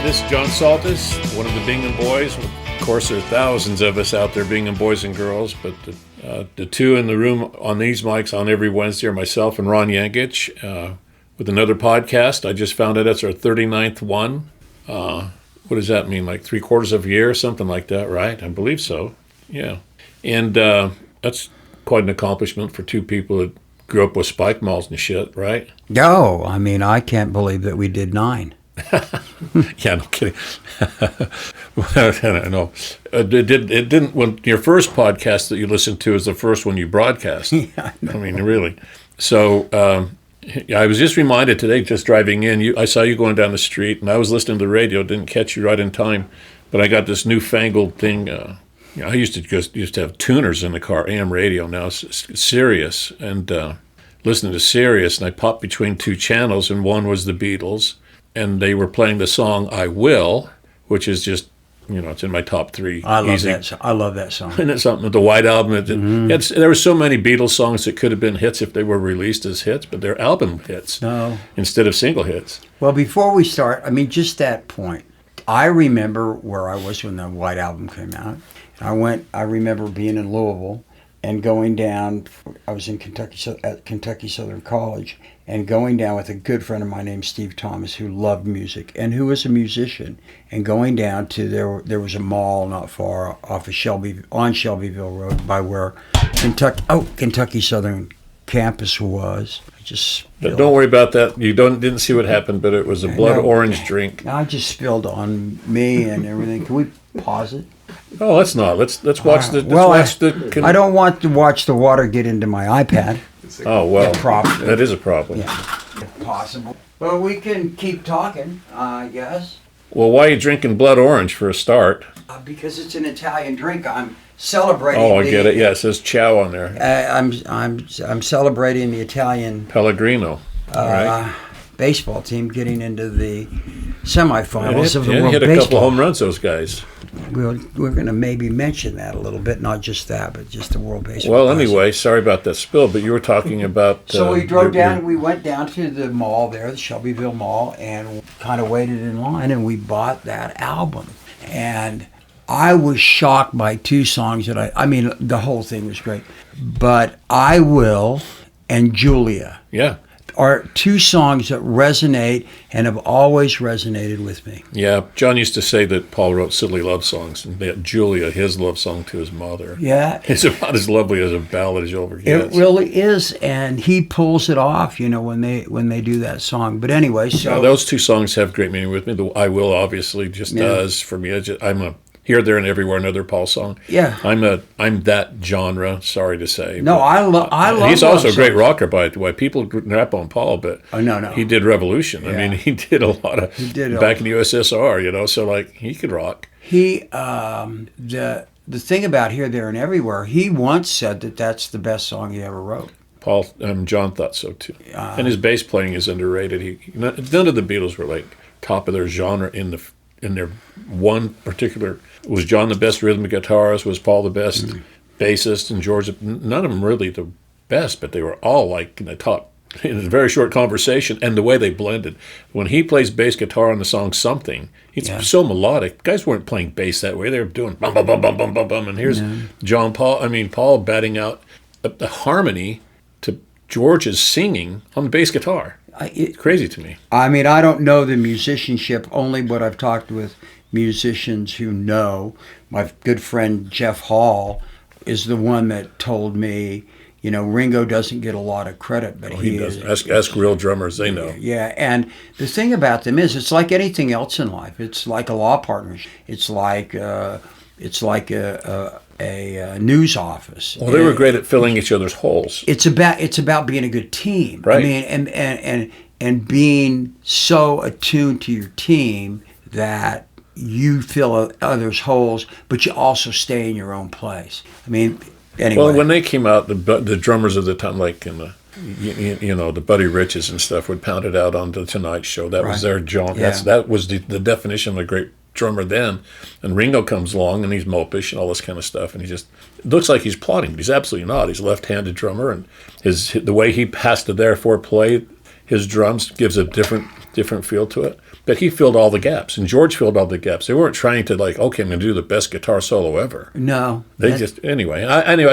this is John Saltas, one of the Bingham boys. Of course, there are thousands of us out there, Bingham boys and girls, but the two in the room on these mics on every Wednesday are myself and Ron Yengich with another podcast. I just found out it's our 39th one. What does that mean, like 3/4 of a year, something like that, right? I believe so, yeah. And that's quite an accomplishment for two people that grew up with spike malls and shit, right? No, I mean, I can't believe that we did 9. Yeah, no kidding. I know. It didn't. When your first podcast that you listened to is the first one you broadcast. Yeah, I mean, really. So I was just reminded today, just driving in. I saw you going down the street, and I was listening to the radio. Didn't catch you right in time, but I got this newfangled thing. I used to have tuners in the car, AM radio. Now it's Sirius, and listening to Sirius, and I popped between two channels, and one was the Beatles. And they were playing the song "I Will," which is just, it's in my top 3. I love that song. And it's something with the White Album. There were so many Beatles songs that could have been hits if they were released as hits, but they're album hits instead of single hits. Well, before we start, I mean, just that point. I remember where I was when the White Album came out. I remember being in Louisville and going down. I was in Kentucky at Kentucky Southern College, and going down with a good friend of mine named Steve Thomas, who loved music and who was a musician, and going down to there was a mall not far off of Shelbyville Road by where Kentucky Southern campus was. Don't worry about that. You didn't see what happened, but it was a blood orange drink. I just spilled on me and everything. Can we pause it? Oh, let's not. Let's watch the. I don't want to watch the water get into my iPad. Oh, well, that is a problem. Yeah, if possible. Well, we can keep talking, I guess. Well, why are you drinking blood orange for a start? Because it's an Italian drink. I'm celebrating. Oh, I get it. Yeah, it says Ciao on there. I'm celebrating the Italian Pellegrino. Right. Baseball team getting into the semifinals of the World hit a Baseball. couple home runs, those guys. We're going to maybe mention that a little bit, not just that, but just the World Baseball. Well, anyway, sorry about that spill, but you were talking about. So we went down to the mall there, the Shelbyville Mall, and kind of waited in line, and we bought that album. And I was shocked by 2 songs that I mean, the whole thing was great, but I Will and Julia. Yeah. Are 2 songs that resonate and have always resonated with me. Yeah, John used to say that Paul wrote silly love songs, and that Julia, his love song to his mother. Yeah. It's about as lovely as a ballad as you'll ever get. It really is, and he pulls it off, when they do that song. But anyway, so... those 2 songs have great meaning with me. The I Will obviously just does for me. I'm a Here, There, and Everywhere, another Paul song. Yeah. I'm that genre, sorry to say. No, I love he's also a great rocker, by the way. People rap on Paul, but he did Revolution. Yeah. I mean, he did a lot of... back in the USSR, so, he could rock. He, the thing about Here, There, and Everywhere, he once said that that's the best song he ever wrote. Paul, John thought so, too. And his bass playing is underrated. None of the Beatles were, top of their genre in their one particular... Was John the best rhythmic guitarist? Was Paul the best bassist? And George, none of them really the best, but they were all in the top in a very short conversation. And the way they blended, when he plays bass guitar on the song "Something," it's so melodic. Guys weren't playing bass that way; they were doing bum bum bum bum bum bum bum. And here's Paul batting out the harmony to George's singing on the bass guitar. It's crazy to me. I mean, I don't know the musicianship, only what I've talked with musicians who know. My good friend Jeff Hall is the one that told me, Ringo doesn't get a lot of credit, but he doesn't. Ask real drummers, they know. Yeah, and the thing about them is, it's like anything else in life. It's like a law partnership. It's like a news office. Well, they were great at filling each other's holes. It's about being a good team. Right. I mean, and being so attuned to your team that you fill others' holes, but you also stay in your own place. I mean, anyway. Well, when they came out, the drummers of the time, the Buddy Riches and stuff, would pound it out on the Tonight Show. That was their jaunt. Yeah. That was the definition of a great drummer then. And Ringo comes along, and he's mopish and all this kind of stuff, and it looks like he's plotting, but he's absolutely not. He's a left-handed drummer, and the way he has to therefore play his drums gives a different different feel to it. But he filled all the gaps, and George filled all the gaps. They weren't trying to like, okay, I'm going to do the best guitar solo ever. No. They just, anyway.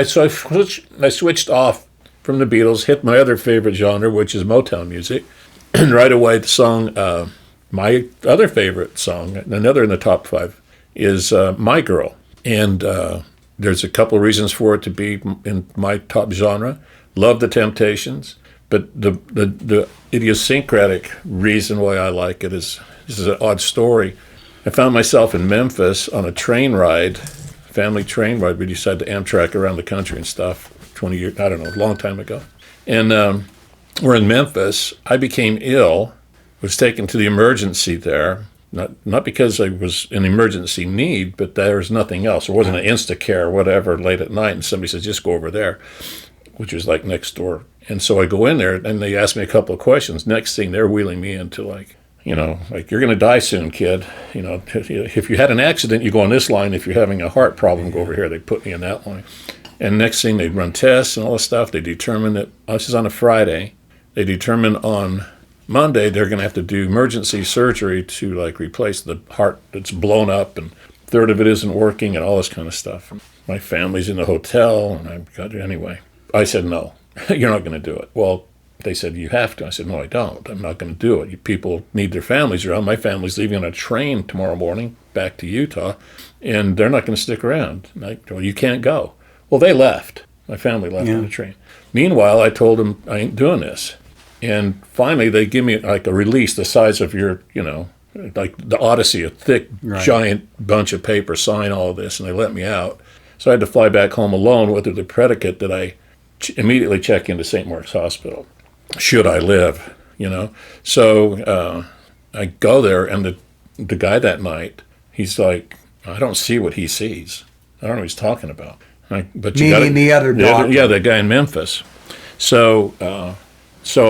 So I switched off from the Beatles, hit my other favorite genre, which is Motown music. And right away, the song, my other favorite song, another in the top 5, is My Girl. And there's a couple of reasons for it to be in my top genre. Love the Temptations. But the idiosyncratic reason why I like it is, this is an odd story. I found myself in Memphis on a train ride, family train ride. We decided to Amtrak around the country and stuff 20 years, I don't know, a long time ago. And we're in Memphis. I became ill, was taken to the emergency there, not because I was in emergency need, but there was nothing else. There wasn't an Instacare or whatever late at night, and somebody says, just go over there, which was like next door. And so I go in there, and they ask me a couple of questions. Next thing, they're wheeling me into like, you're going to die soon, kid. If you had an accident, you go on this line. If you're having a heart problem, go over here. They put me in that line. And next thing, they run tests and all this stuff. They determine that, this is on a Friday. They determine on Monday they're going to have to do emergency surgery to like replace the heart that's blown up, and a third of it isn't working, and all this kind of stuff. My family's in the hotel, and I've got it anyway. I said, no, you're not going to do it. Well, they said, you have to. I said, no, I don't. I'm not going to do it. People need their families around. My family's leaving on a train tomorrow morning back to Utah, and they're not going to stick around. And I said, well, you can't go. Well, they left. My family left on the train. Meanwhile, I told them I ain't doing this. And finally, they give me like a release the size of your, like the Odyssey, a thick, giant bunch of paper, sign all of this, and they let me out. So I had to fly back home alone with the predicate that I immediately check into St. Mark's Hospital, should I live, So I go there, and the guy that night, he's like, I don't see what he sees. I don't know what he's talking about. But you got the other doctor. Yeah, the guy in Memphis. So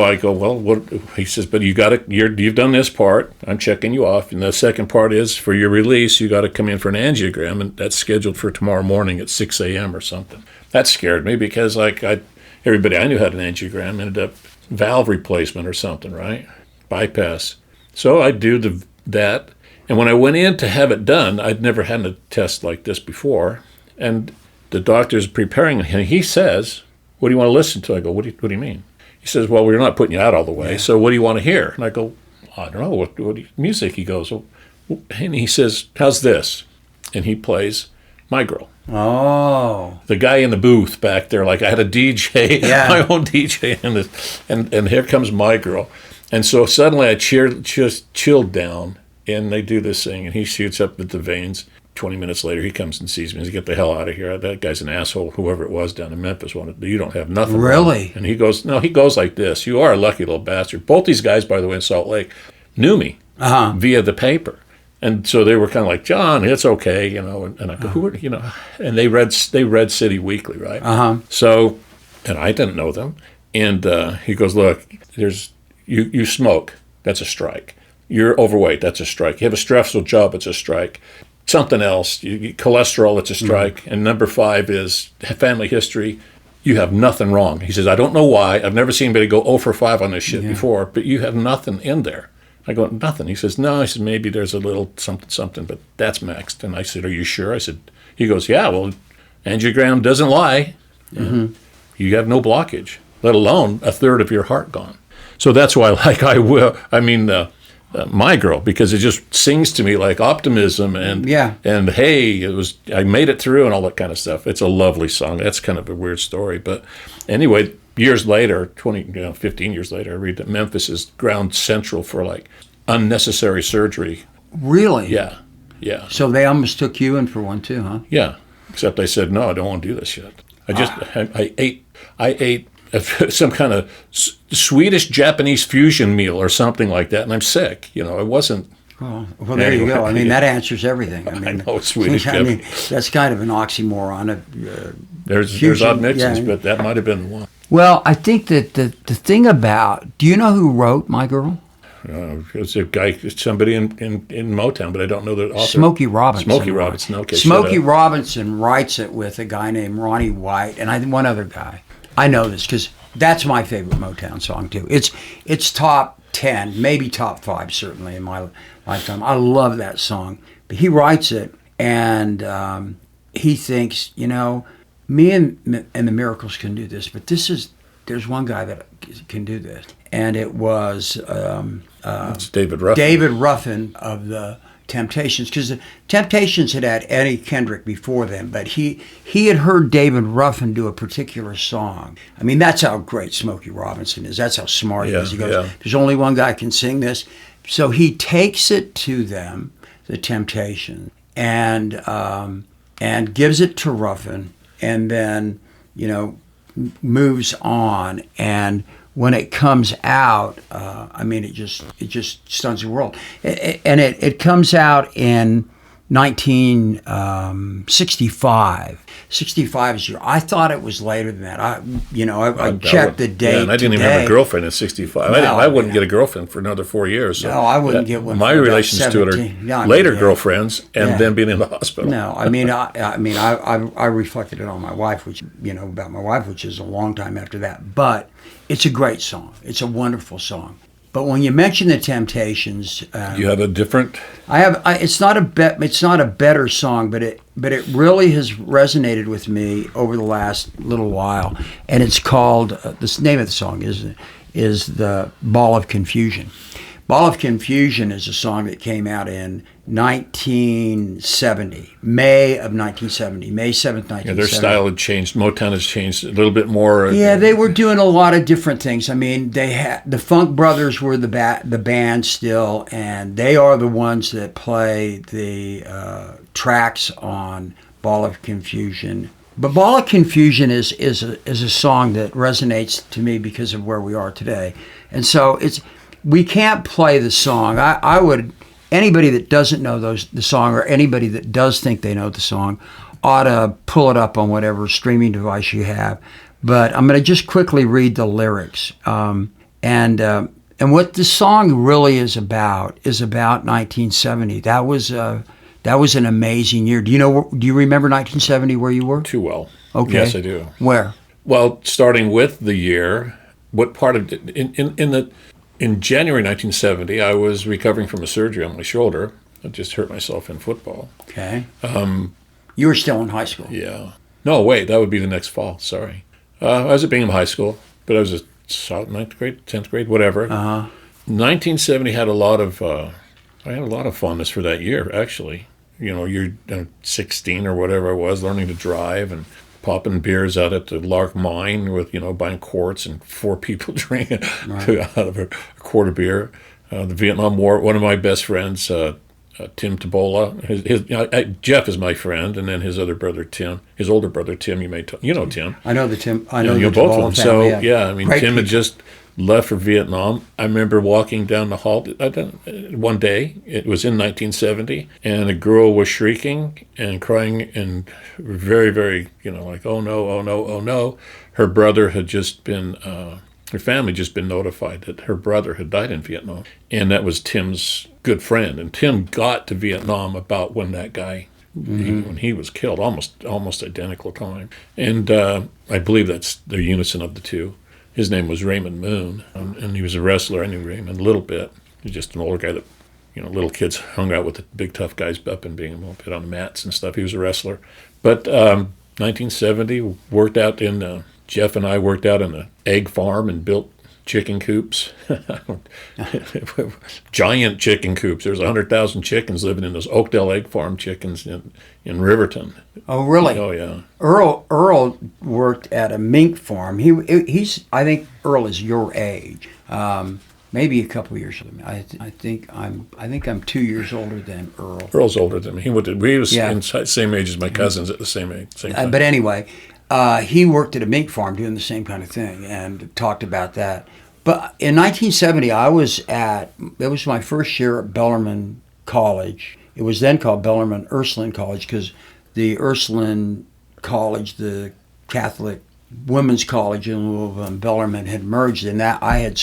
I go, well, what? He says, but you've done this part. I'm checking you off. And the second part is, for your release, you got to come in for an angiogram, and that's scheduled for tomorrow morning at 6 a.m. or something. That scared me because everybody I knew had an angiogram, ended up valve replacement or something, right? Bypass. So I do that. And when I went in to have it done, I'd never had a test like this before. And the doctor's preparing, and he says, what do you want to listen to? I go, what do you mean? He says, well, we're not putting you out all the way, so what do you want to hear? And I go, I don't know, what music? He goes, and he says, how's this? And he plays My Girl. Oh. The guy in the booth back there, like I had a DJ, my own DJ, and here comes My Girl. And so suddenly I just chilled down, and they do this thing, and he shoots up at the veins. 20 minutes later, he comes and sees me. He says, get the hell out of here. That guy's an asshole, whoever it was down in Memphis. You don't have nothing. Really? Wrong. And he goes like this. You are a lucky little bastard. Both these guys, by the way, in Salt Lake, knew me via the paper. And so they were kind of like, John, it's okay, And I go, who are, and they read City Weekly, right? So, and I didn't know them. And he goes, look, you smoke. That's a strike. You're overweight. That's a strike. You have a stressful job. It's a strike. Something else, cholesterol, it's a strike. And number 5 is family history. You have nothing wrong. He says, I don't know why. I've never seen anybody go 0 for 5 on this shit before, but you have nothing in there. I go, nothing. He says, no. I said, maybe there's a little something, but that's maxed. And I said, are you sure? I said, he goes, yeah, well, angiogram doesn't lie. Mm-hmm. You have no blockage, let alone a third of your heart gone. So that's why, My Girl, because it just sings to me like optimism and hey, I made it through and all that kind of stuff. It's a lovely song. That's kind of a weird story, but anyway, years later, 15 years later, I read that Memphis is ground central for like unnecessary surgery. Really? Yeah. So they almost took you in for one too, huh? Yeah, except I said no, I don't want to do this shit. I ate some kind of Swedish Japanese fusion meal or something like that, and I'm sick. I wasn't. Oh, well, there you go. I mean, that answers everything. I know it's Swedish. That's kind of an oxymoron. There's odd mixes, but that might have been one. Well, I think that the thing about, do you know who wrote My Girl? It's a guy, somebody in Motown, but I don't know the author. Smokey Robinson. Okay. Smokey Robinson writes it with a guy named Ronnie White and one other guy. I know this because that's my favorite Motown song too. It's top 10, maybe top 5 certainly in my lifetime. I love that song. But he writes it, and he thinks, me and the Miracles can do this, but there's one guy that can do this. And it was it's David Ruffin. David Ruffin of the Temptations, because the Temptations had Eddie Kendrick before them, but he had heard David Ruffin do a particular song. I mean, that's how great Smokey Robinson is. That's how smart he is. He goes, there's only one guy can sing this. So he takes it to them, the Temptations, and gives it to Ruffin, and then, moves on. And when it comes out, it just stuns the world. And it comes out in 1965. 65 is your. I thought it was later than that. I checked the date. Yeah, and I didn't even have a girlfriend in 65. I wouldn't get a girlfriend for another 4 years. So no, I wouldn't get one. My for relations to it are later girlfriends, and then being in the hospital. No, I reflected it on my wife, which about my wife, which is a long time after that. But it's a great song. It's a wonderful song. But when you mention the Temptations, you have a different. It's not a better song, but it really has resonated with me over the last little while, and it's called. The name of the song is the Ball of Confusion. Ball of Confusion is a song that came out in 1970, May of 1970, May 7th, 1970. Yeah, their style had changed. Motown has changed a little bit more. Yeah, they were doing a lot of different things. I mean, they had the Funk Brothers were the band still, and they are the ones that play the tracks on Ball of Confusion. But Ball of Confusion is a song that resonates to me because of where we are today, and so we can't play the song. I would. Anybody that doesn't know the song, or anybody that does think they know the song, ought to pull it up on whatever streaming device you have. But I'm going to just quickly read the lyrics. And what the song really is about 1970. That was an amazing year. Do you remember 1970 where you were? Too well. Okay. Yes, I do. Where? Well, starting with the year, what part of in January 1970, I was recovering from a surgery on my shoulder. I just hurt myself in football. Okay. You were still in high school. Yeah. No, wait, that would be the next fall. Sorry. I was at Bingham High School, but I was a 9th grade, 10th grade, whatever. 1970 had a lot of. I had a lot of fondness for that year, actually. You're 16 or whatever I was, learning to drive and popping beers out at the Lark Mine with, buying quarts and 4 people drinking out of a quart of beer. The Vietnam War, one of my best friends, Tim Tabola, Jeff is my friend, and then his other brother, Tim, his older brother, Tim, Tim. I know the Tim. I know the both of them. Family, so, Tim had just left for Vietnam. I remember walking down the hall one day. It was in 1970, and a girl was shrieking and crying and very, very, like, oh no, oh no, oh no. Her brother had just been, her family just been notified that her brother had died in Vietnam, and that was Tim's good friend. And Tim got to Vietnam about when that guy, when he was killed, almost identical time. And I believe that's the unison of the two. His name was Raymond Moon, and he was a wrestler. I knew Raymond a little bit. He was just an older guy that, little kids hung out with the big tough guys up in Bingham, a bit on the mats and stuff. He was a wrestler. But 1970, Jeff and I worked out in an egg farm and built chicken coops. Giant chicken coops. There's 100,000 chickens living in those Oakdale egg farm chickens in Riverton. Oh, really? Oh, yeah. Earl worked at a mink farm. He's I think Earl is your age. Maybe a couple years older than me. I think I'm 2 years older than Earl. Earl's older than me. He was in the same age as my cousins at the same age. Same time. But anyway, he worked at a mink farm doing the same kind of thing and talked about that. But in 1970, it was my first year at Bellarmine College. It was then called Bellarmine Ursuline College because the Ursuline College, the Catholic Women's College in Louisville and Bellarmine had merged, and that I had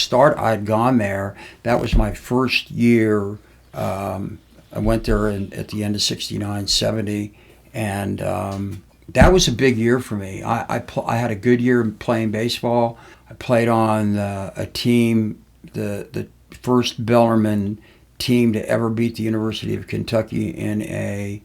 gone there. That was my first year. I went there at the end of 69, 70, and that was a big year for me. I had a good year playing baseball. I played on a team. The first Bellarmine team to ever beat the University of Kentucky in a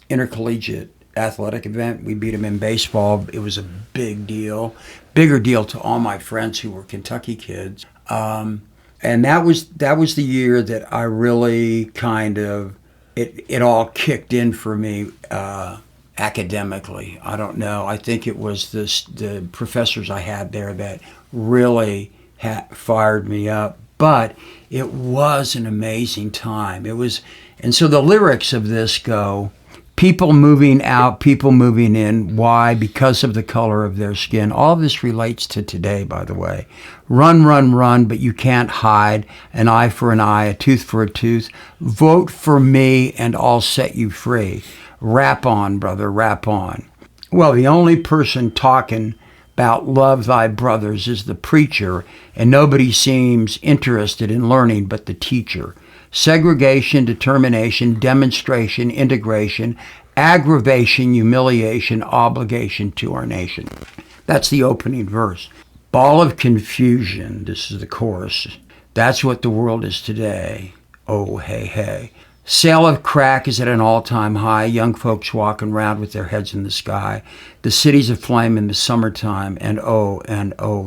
intercollegiate athletic event. We beat them in baseball. It was a big deal, bigger deal to all my friends who were Kentucky kids. And that was the year that I really kind of, it all kicked in for me academically. I don't know. I think it was the professors I had there that really fired me up. But it was an amazing time. And so the lyrics of this go, people moving out, people moving in. Why? Because of the color of their skin. All of this relates to today, by the way. Run, run, run, but you can't hide. An eye for an eye, a tooth for a tooth. Vote for me and I'll set you free. Rap on, brother, rap on. Well, the only person talking about love thy brothers is the preacher, and nobody seems interested in learning but the teacher. Segregation, determination, demonstration, integration, aggravation, humiliation, obligation to our nation. That's the opening verse. Ball of confusion, this is the chorus. That's what the world is today. Oh, hey, hey. Sale of crack is at an all-time high. Young folks walking around with their heads in the sky. The city's aflame in the summertime, and oh,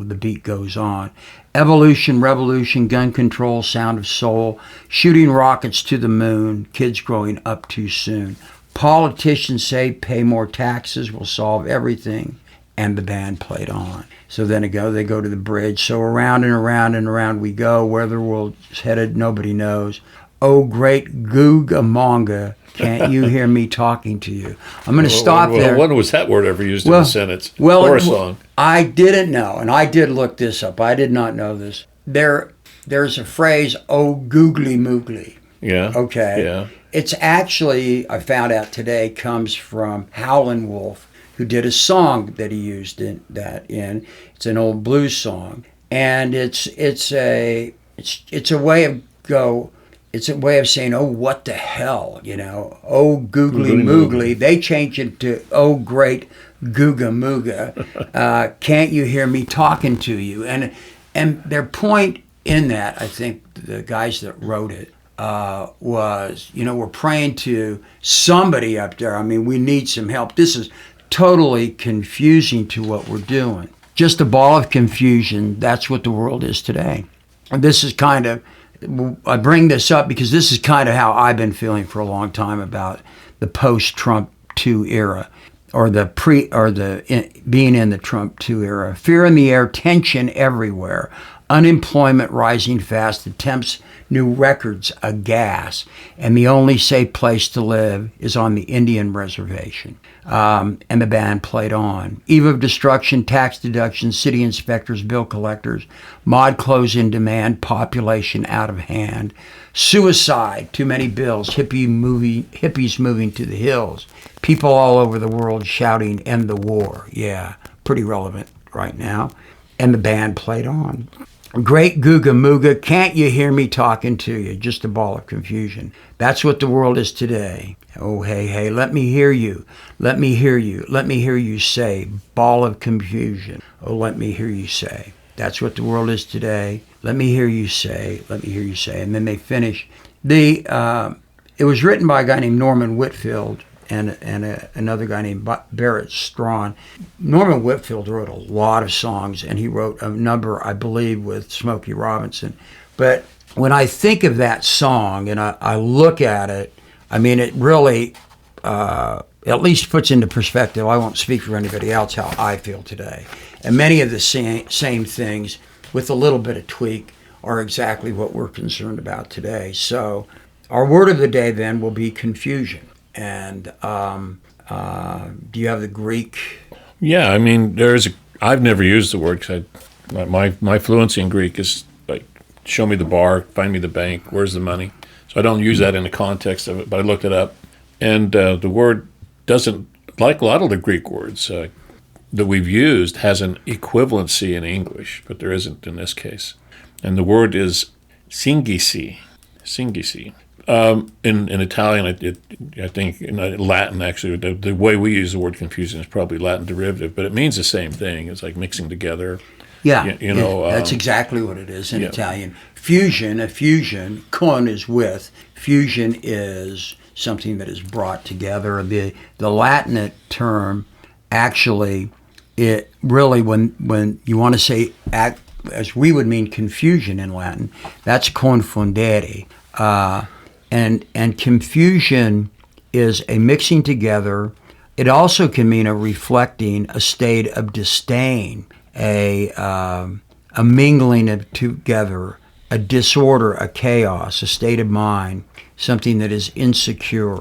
the beat goes on. Evolution, revolution, gun control, sound of soul, shooting rockets to the moon, kids growing up too soon. Politicians say pay more taxes will solve everything, and the band played on. So then they go to the bridge. So around and around and around we go. Where the world's headed, nobody knows. Oh, great Googa Monga, can't you hear me talking to you? I'm going to stop there. When was that word ever used in a sentence or a song? I didn't know, and I did look this up. I did not know this. There's a phrase, oh, Googly Moogly. Yeah. Okay. Yeah. It's actually, I found out today, comes from Howlin' Wolf, who did a song that he used in. It's an old blues song, and it's a way of saying, oh, what the hell, oh, Googly Moogly. They changed it to, oh, great Googa Mooga. Can't you hear me talking to you? And their point in that, I think the guys that wrote it, was, we're praying to somebody up there. I mean, we need some help. This is totally confusing to what we're doing. Just a ball of confusion. That's what the world is today. And this is kind of, I bring this up because this is kind of how I've been feeling for a long time about the post-Trump 2 era, or being in the Trump 2 era. Fear in the air, tension everywhere, unemployment rising fast, attempts new records aghast, and the only safe place to live is on the Indian reservation. And the band played on. Eve of destruction, tax deductions, city inspectors, bill collectors, mod clothes in demand, population out of hand, suicide, too many bills, hippies moving to the hills, people all over the world shouting, end the war. Yeah, pretty relevant right now. And the band played on. Great Googa Mooga, can't you hear me talking to you? Just a ball of confusion. That's what the world is today. Oh, hey, hey, let me hear you. Let me hear you. Let me hear you say, ball of confusion. Oh, let me hear you say. That's what the world is today. Let me hear you say. Let me hear you say. And then they finish. It was written by a guy named Norman Whitfield and another guy named Barrett Strawn. Norman Whitfield wrote a lot of songs, and he wrote a number, I believe, with Smokey Robinson. But when I think of that song and I look at it, I mean, it really at least puts into perspective, I won't speak for anybody else, how I feel today. And many of the same things, with a little bit of tweak, are exactly what we're concerned about today. So our word of the day then will be confusion. And do you have the Greek? Yeah, I mean, I've never used the word because my fluency in Greek is like, show me the bar, find me the bank, where's the money? So I don't use that in the context of it, but I looked it up. And the word doesn't, like a lot of the Greek words that we've used, has an equivalency in English, but there isn't in this case. And the word is singisi. In Italian, I think in Latin, actually, the way we use the word confusion is probably Latin derivative, but it means the same thing. It's like mixing together. Yeah, You know, that's exactly what it is in Italian. Fusion, con is with, fusion is something that is brought together. The Latin term, actually, it really, when you want to say, as we would mean confusion in Latin, that's confundere. And confusion is a mixing together. It also can mean a reflecting, a state of disdain, a mingling of together, a disorder, a chaos, a state of mind, something that is insecure,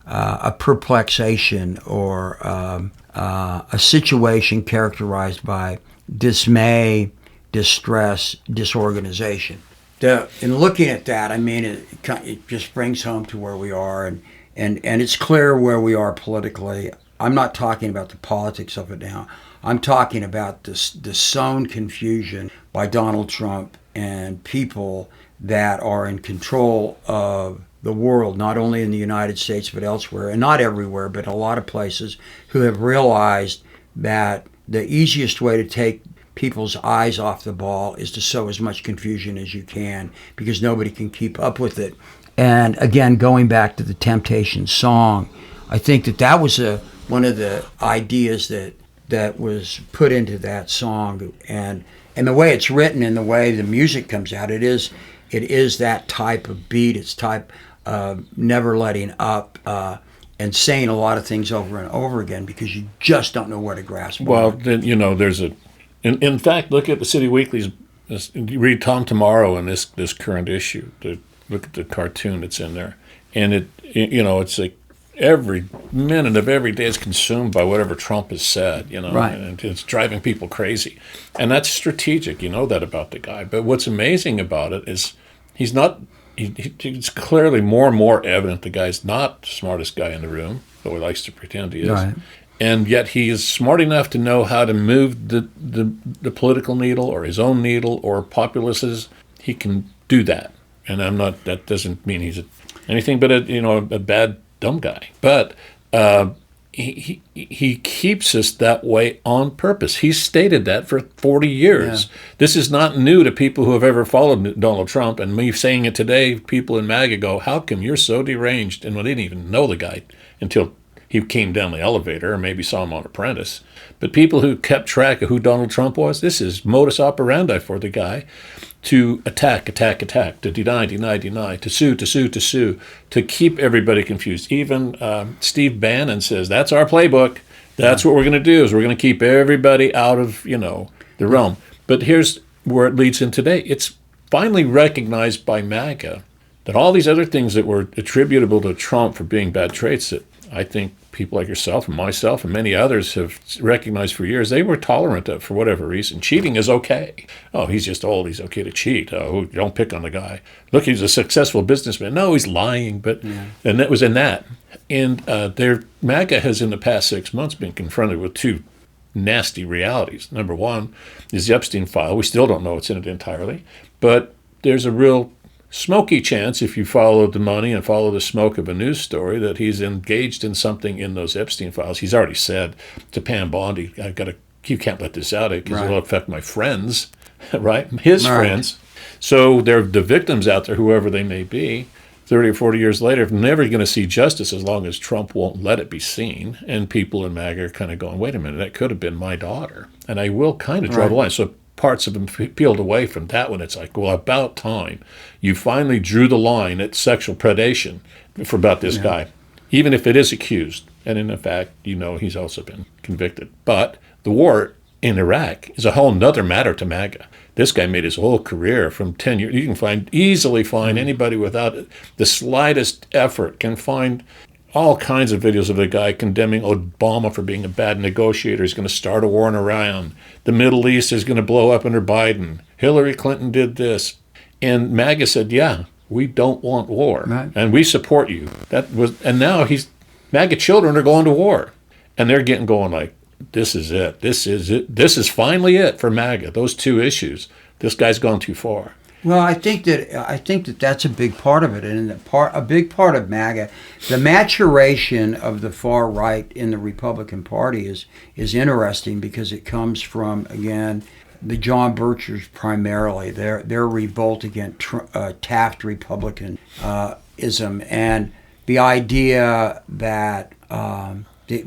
a perplexation, or a situation characterized by dismay, distress, disorganization. In looking at that, I mean, it just brings home to where we are, and it's clear where we are politically. I'm not talking about the politics of it now. I'm talking about the sown confusion by Donald Trump and people that are in control of the world, not only in the United States but elsewhere, and not everywhere, but a lot of places, who have realized that the easiest way to take people's eyes off the ball is to sow as much confusion as you can, because nobody can keep up with it. And again, going back to the Temptations song, I think that was one of the ideas that was put into that song, and the way it's written and the way the music comes out, it is that type of beat. It's type of never letting up, and saying a lot of things over and over again, because you just don't know where to grasp. Well, then, there's in fact, look at the City Weekly's. You read Tom Tomorrow in this current issue. Look at the cartoon that's in there, and it's like every minute of every day is consumed by whatever Trump has said, right. And it's driving people crazy. And that's strategic, you know that about the guy. But what's amazing about it is it's clearly more and more evident the guy's not the smartest guy in the room, though he likes to pretend he is. Right. And yet he is smart enough to know how to move the political needle, or his own needle, or populaces. He can do that. And that doesn't mean he's anything but a bad dumb guy, but he keeps us that way on purpose. He's stated that for 40 years. Yeah. This is not new to people who have ever followed Donald Trump, and me saying it today, people in MAGA go, how come you're so deranged? And they didn't even know the guy until he came down the elevator, or maybe saw him on Apprentice. But people who kept track of who Donald Trump was, this is modus operandi for the guy, to attack, to deny, to sue, to keep everybody confused. Even Steve Bannon says, that's our playbook. That's what we're going to do, is we're going to keep everybody out of, the realm. But here's where it leads in today. It's finally recognized by MAGA that all these other things that were attributable to Trump for being bad traits, that I think people like yourself and myself and many others have recognized for years, they were tolerant of for whatever reason. Cheating is okay. Oh, he's just old. He's okay to cheat. Oh, don't pick on the guy. Look, he's a successful businessman. No, he's lying. But and that was in that. And MAGA has in the past 6 months been confronted with two nasty realities. Number one is the Epstein file. We still don't know what's in it entirely. But there's a real smoky chance, if you follow the money and follow the smoke of a news story, that he's engaged in something in those Epstein files. He's already said to Pam Bondi, you can't let this out because it'll affect my friends, right? His friends. So they're the victims out there, whoever they may be, 30 or 40 years later, never going to see justice as long as Trump won't let it be seen. And people in MAGA are kind of going, wait a minute, that could have been my daughter. And I will kind of draw the line. So parts of them peeled away from that one. It's like, well, about time you finally drew the line at sexual predation for about this guy, even if it is accused. And in fact, he's also been convicted. But the war in Iraq is a whole nother matter to MAGA. This guy made his whole career from 10 years. You can easily find anybody without the slightest effort can find all kinds of videos of the guy condemning Obama for being a bad negotiator. He's going to start a war in Iran. The Middle East is going to blow up under Biden. Hillary Clinton did this. And MAGA said, yeah, we don't want war. Right. And we support you. And now MAGA children are going to war. And they're going like, this is it. This is it. This is finally it for MAGA. Those two issues. This guy's gone too far. Well, I think that that's a big part of it, and a big part of MAGA, the maturation of the far right in the Republican Party is interesting, because it comes from, again, the John Birchers primarily, their revolt against Taft Republicanism, and the idea that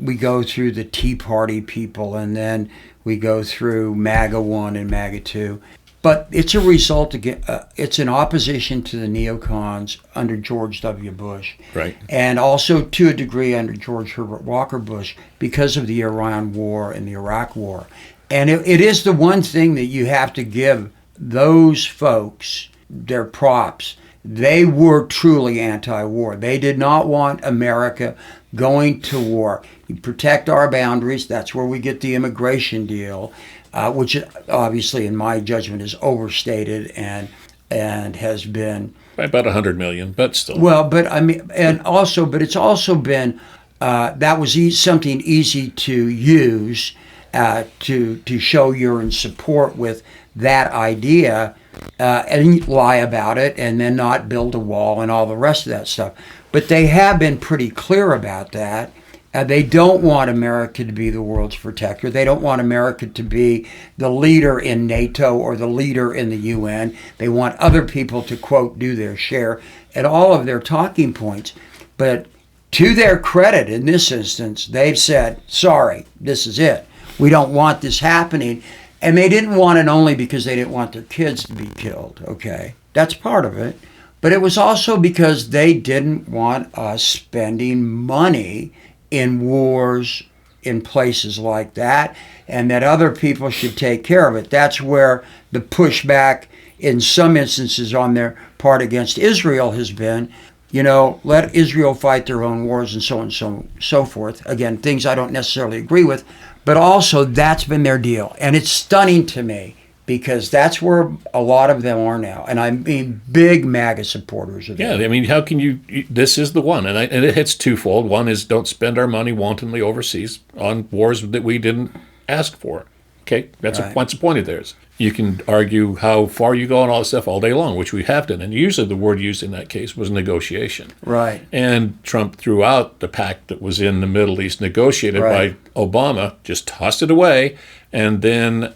we go through the Tea Party people, and then we go through MAGA 1 and MAGA 2. But it's a result, it's an opposition to the neocons under George W. Bush. Right. And also to a degree under George Herbert Walker Bush because of the Iran War and the Iraq War. And it is the one thing that you have to give those folks their props. They were truly anti-war. They did not want America going to war. You protect our boundaries. That's where we get the immigration deal, which obviously, in my judgment, is overstated and has been by about 100 million, but still. Well, but I mean, but it's also been that was something easy to use to show you're in support with that idea. And lie about it and then not build a wall and all the rest of that stuff. But they have been pretty clear about that. They don't want America to be the world's protector. They don't want America to be the leader in NATO or the leader in the UN. They want other people to, quote, do their share at all of their talking points. But to their credit, in this instance, they've said, sorry, this is it. We don't want this happening. And they didn't want it only because they didn't want their kids to be killed, okay? That's part of it. But it was also because they didn't want us spending money in wars in places like that, and that other people should take care of it. That's where the pushback in some instances on their part against Israel has been, let Israel fight their own wars and so on and so forth. Again, things I don't necessarily agree with. But also, that's been their deal. And it's stunning to me because that's where a lot of them are now. And I mean, big MAGA supporters of them. Yeah, I mean, how can you – this is the one. And it hits twofold. One is don't spend our money wantonly overseas on wars that we didn't ask for. Okay, that's right. What's the point of theirs? You can argue how far you go and all this stuff all day long, which we have done. And usually the word used in that case was negotiation. Right. And Trump threw out the pact that was in the Middle East negotiated by Obama, just tossed it away, and then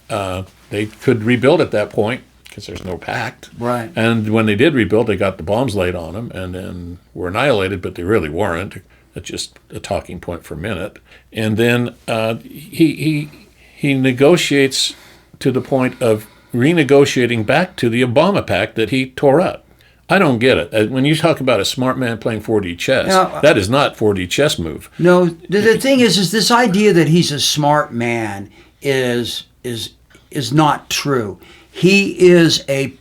they could rebuild at that point because there's no pact. Right. And when they did rebuild, they got the bombs laid on them and then were annihilated, but they really weren't. That's just a talking point for a minute. And then he negotiates to the point of renegotiating back to the Obama pact that he tore up. I don't get it. When you talk about a smart man playing 4D chess, that is not 4D chess move. No, the thing is this idea that he's a smart man is not true. He's a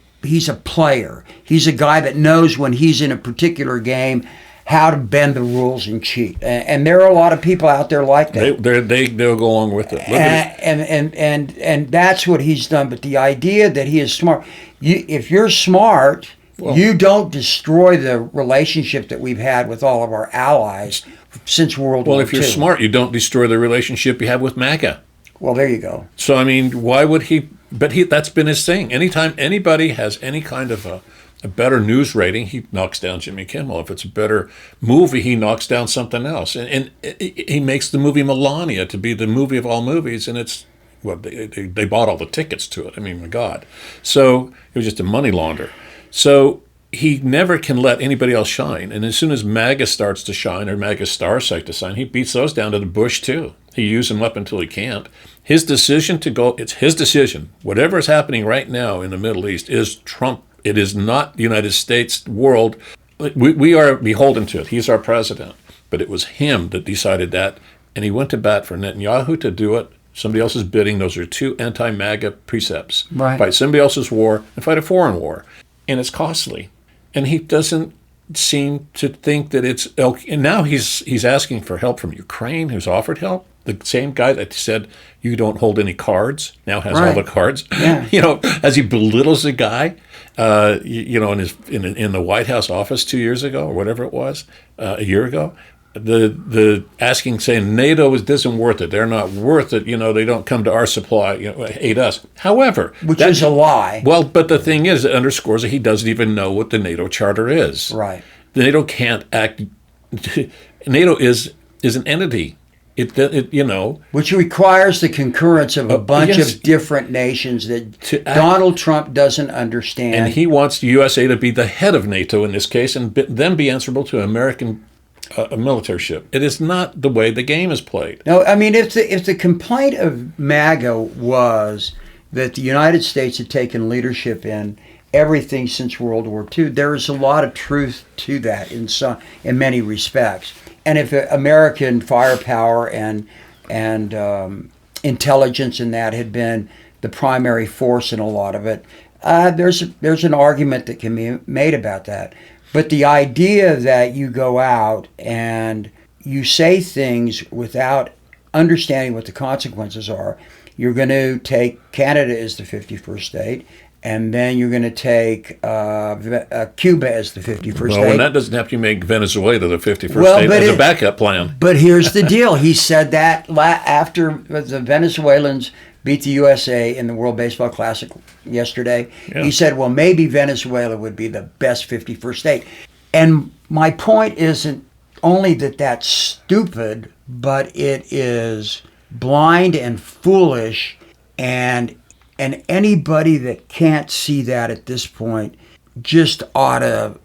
player. He's a guy that knows when he's in a particular game how to bend the rules and cheat. And there are a lot of people out there like that. They'll go along with it. And that's what he's done. But the idea that he is smart, if you're smart, you don't destroy the relationship that we've had with all of our allies since World War II. Well, if you're smart, you don't destroy the relationship you have with MAGA. Well, there you go. So, I mean, why would he? But that's been his thing. Anytime anybody has any kind of a better news rating, he knocks down Jimmy Kimmel. If it's a better movie, he knocks down something else. And he makes the movie Melania to be the movie of all movies, and it's, they bought all the tickets to it. I mean, my God. So it was just a money launderer. So he never can let anybody else shine. And as soon as MAGA starts to shine, or MAGA stars start to shine, he beats those down to the bush, too. He uses them up until he can't. His decision to go, it's his decision. Whatever is happening right now in the Middle East is Trump. It is not the United States world. We are beholden to it. He's our president. But it was him that decided that. And he went to bat for Netanyahu to do it. Somebody else's bidding. Those are two anti-MAGA precepts. Right. Fight somebody else's war and fight a foreign war. And it's costly. And he doesn't seem to think that it's... And now he's asking for help from Ukraine, who's offered help. The same guy that said, you don't hold any cards, now has all the cards. Yeah. As he belittles the guy, in the White House office 2 years ago, or whatever it was, a year ago, the asking, saying NATO isn't worth it. They're not worth it. They don't come to our supply, aid us. However, which is a lie. Well, but the thing is, it underscores that he doesn't even know what the NATO charter is. Right. The NATO can't act. NATO is an entity. Which requires the concurrence of a bunch yes. of different nations that Donald Trump doesn't understand. And he wants the USA to be the head of NATO in this case and then be answerable to American militarship. It is not the way the game is played. No, I mean, if the complaint of MAGA was that the United States had taken leadership in everything since World War II, there is a lot of truth to that in many respects. And if American firepower and intelligence in that had been the primary force in a lot of it, there's an argument that can be made about that. But the idea that you go out and you say things without understanding what the consequences are, you're going to take Canada as the 51st state, and then you're going to take Cuba as the 51st state. Well, and that doesn't have to make Venezuela the 51st state as a backup plan. But here's the deal. He said that after the Venezuelans beat the USA in the World Baseball Classic yesterday. Yeah. He said, well, maybe Venezuela would be the best 51st state. And my point isn't only that that's stupid, but it is blind and foolish, and anybody that can't see that at this point just ought to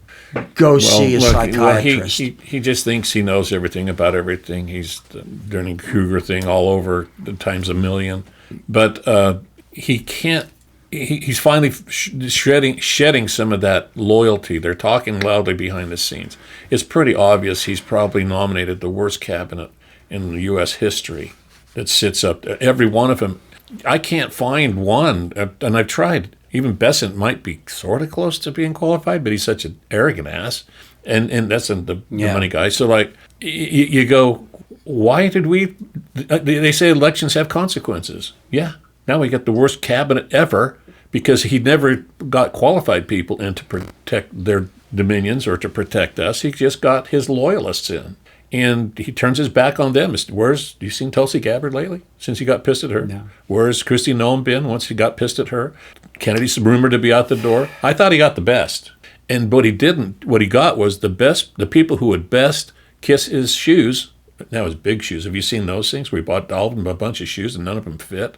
go see a psychiatrist. He just thinks he knows everything about everything. He's doing the Kruger thing all over times a million. But he can't. He's finally shedding some of that loyalty. They're talking loudly behind the scenes. It's pretty obvious he's probably nominated the worst cabinet in U.S. history that sits up there. Every one of them. I can't find one, and I've tried. Even Bessent might be sort of close to being qualified, but he's such an arrogant ass. And that's the money guy. So, like, you go, why did we... They say elections have consequences. Yeah. Now we got the worst cabinet ever because he never got qualified people in to protect their dominions or to protect us. He just got his loyalists in. And he turns his back on them. Have you seen Tulsi Gabbard lately since he got pissed at her? No. Where's Kristi Noem been once he got pissed at her? Kennedy's rumored to be out the door. I thought he got the best. And what he didn't, what he got was the people who would best kiss his shoes. Now his big shoes. Have you seen those things where he bought all of them a bunch of shoes and none of them fit?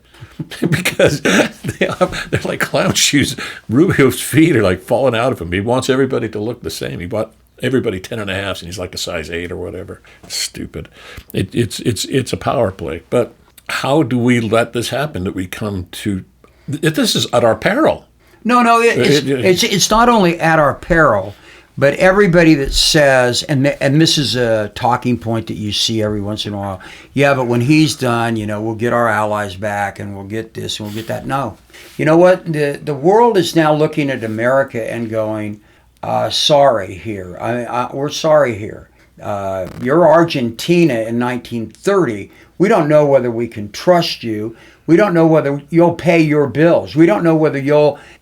Because they're like clown shoes. Rubio's feet are like falling out of him. He wants everybody to look the same. He bought everybody 10.5s, and he's like a size 8 or whatever. Stupid. It's a power play. But how do we let this happen? That we come to this is at our peril. No, it's not only at our peril, but everybody that says, and this is a talking point that you see every once in a while. Yeah, but when he's done, we'll get our allies back, and we'll get this, and we'll get that. No, you know what? The world is now looking at America and going, sorry here. We're sorry here. You're Argentina in 1930. We don't know whether we can trust you. We don't know whether you'll pay your bills. We don't know whether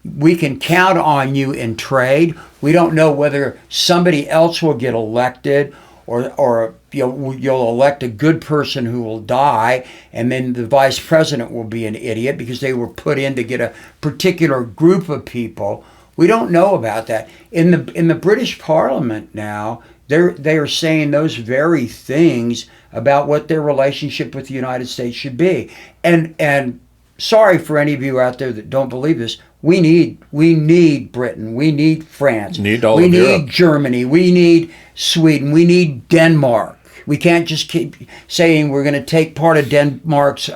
we can count on you in trade. We don't know whether somebody else will get elected or you'll elect a good person who will die, and then the vice president will be an idiot because they were put in to get a particular group of people. We don't know about that. In the British Parliament now, they are saying those very things about what their relationship with the United States should be. And sorry for any of you out there that don't believe this. We need Britain. We need France. We need Germany. We need Sweden. We need Denmark. We can't just keep saying we're going to take part of Denmark's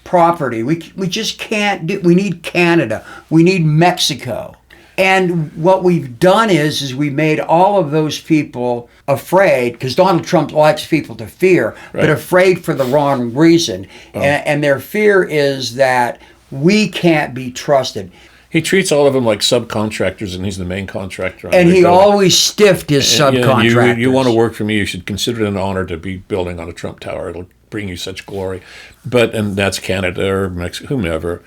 property. We just can't do. We need Canada. We need Mexico. And what we've done is we made all of those people afraid, because Donald Trump likes people to fear, right, but afraid for the wrong reason. Oh. And their fear is that we can't be trusted. He treats all of them like subcontractors, and he's the main contractor. And he always stiffed his subcontractors. You want to work for me, you should consider it an honor to be building on a Trump tower. It'll bring you such glory. And that's Canada or Mexico, whomever.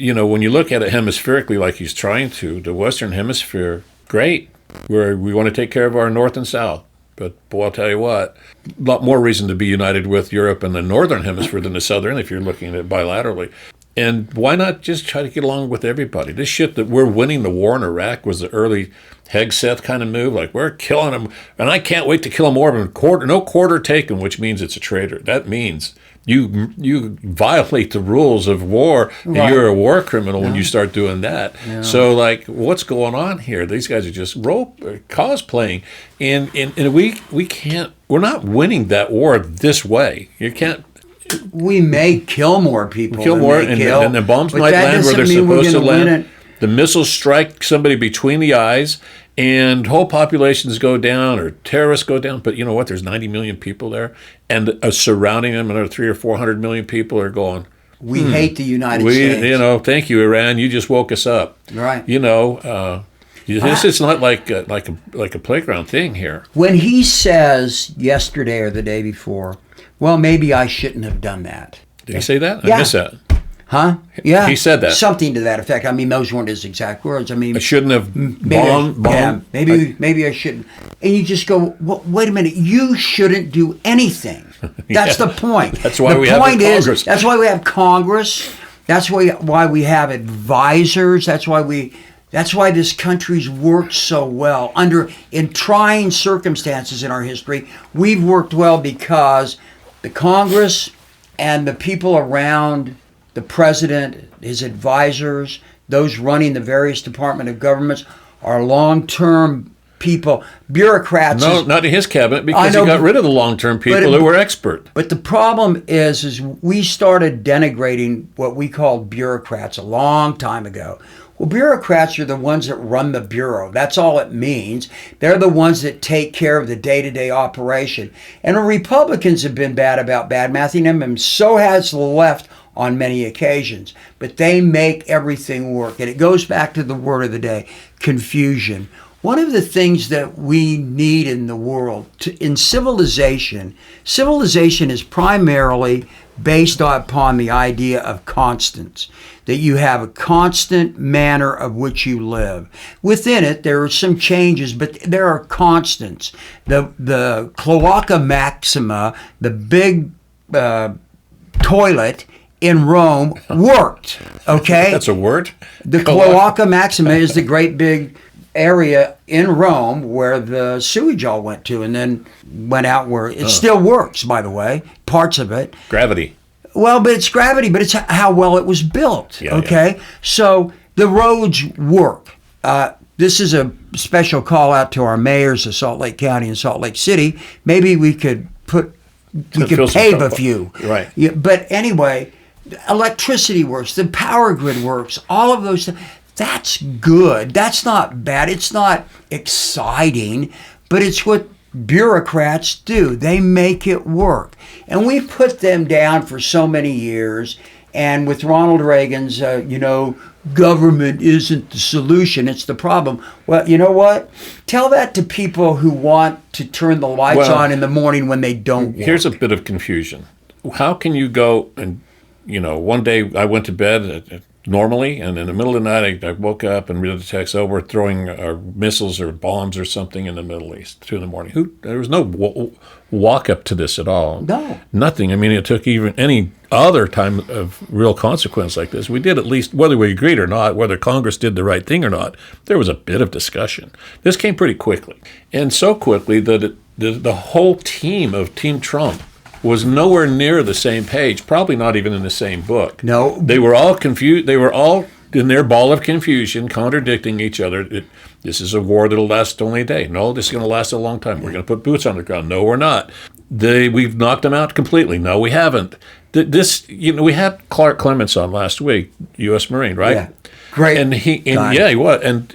When you look at it hemispherically like he's trying to, the Western Hemisphere, great. We want to take care of our North and South. But, boy, I'll tell you what, a lot more reason to be united with Europe and the Northern Hemisphere than the Southern if you're looking at it bilaterally. And why not just try to get along with everybody? This shit that we're winning the war in Iraq was the early Hegseth kind of move. Like, we're killing them, and I can't wait to kill more of them. No quarter taken, which means it's a traitor. That means you violate the rules of war, and you're a war criminal when you start doing that. Yeah. So, like, what's going on here? These guys are just cosplaying, and we can't. We're not winning that war this way. You can't. We may kill more people. And the bombs might land where they're supposed to land. The missiles strike somebody between the eyes, and whole populations go down, or terrorists go down. But you know what? There's 90 million people there, and surrounding them, another 300 or 400 million people are going. We hate the United States. You know, thank you, Iran. You just woke us up. Right. You know, this is not like a playground thing here. When he says yesterday or the day before, well, maybe I shouldn't have done that. Did he say that? Yeah. I missed that. Huh? Yeah. He said that. Something to that effect. I mean, those weren't his exact words. I mean, I shouldn't have bombed. Yeah, maybe I shouldn't. And you just go, well, wait a minute. You shouldn't do anything. That's the point. That's why we have Congress. That's why we have Congress. That's why we have advisors. That's why this country's worked so well. In trying circumstances in our history, we've worked well because the Congress and the people around the president, his advisors, those running the various department of governments are long-term people. Bureaucrats. No, not in his cabinet, because he got rid of the long-term people who were expert. But the problem is we started denigrating what we called bureaucrats a long time ago. Well, bureaucrats are the ones that run the bureau. That's all it means. They're the ones that take care of the day-to-day operation. And the Republicans have been bad about bad-mouthing them, and so has the left on many occasions. But they make everything work. And it goes back to the word of the day, confusion. One of the things that we need in the world, in civilization is primarily based upon the idea of constants, that you have a constant manner of which you live. Within it, there are some changes, but there are constants. The cloaca maxima, the big toilet in Rome, worked, okay? That's a word? The cloaca maxima is the great big area in Rome where the sewage all went to and then went out where it still works, by the way, parts of it. Gravity. Well, but it's gravity, but it's how well it was built, okay? Yeah. So the roads work. This is a special call out to our mayors of Salt Lake County and Salt Lake City. Maybe we could pave a few. Right. Yeah, but anyway, electricity works, the power grid works, all of those things. That's good. That's not bad. It's not exciting, but it's what bureaucrats do. They make it work. And we put them down for so many years. And with Ronald Reagan's, government isn't the solution, it's the problem. Well, you know what? Tell that to people who want to turn the lights on in the morning when they don't work. Here's a bit of confusion. How can you go and, one day I went to bed normally, and in the middle of the night, I woke up and read the text, we're throwing missiles or bombs or something in the Middle East, 2 a.m. There was no walk up to this at all. No. Nothing. I mean, it took even any other time of real consequence like this. We did at least, whether we agreed or not, whether Congress did the right thing or not, there was a bit of discussion. This came pretty quickly, and so quickly that the whole team of Team Trump was nowhere near the same page, probably not even in the same book. No. They were all confused. They were all in their ball of confusion, contradicting each other. This is a war that'll last only a day. No, this is going to last a long time. We're going to put boots on the ground. No, we're not. We've knocked them out completely. No, we haven't. We had Clark Clements on last week, U.S. Marine, right? Yeah. Great. And he was. And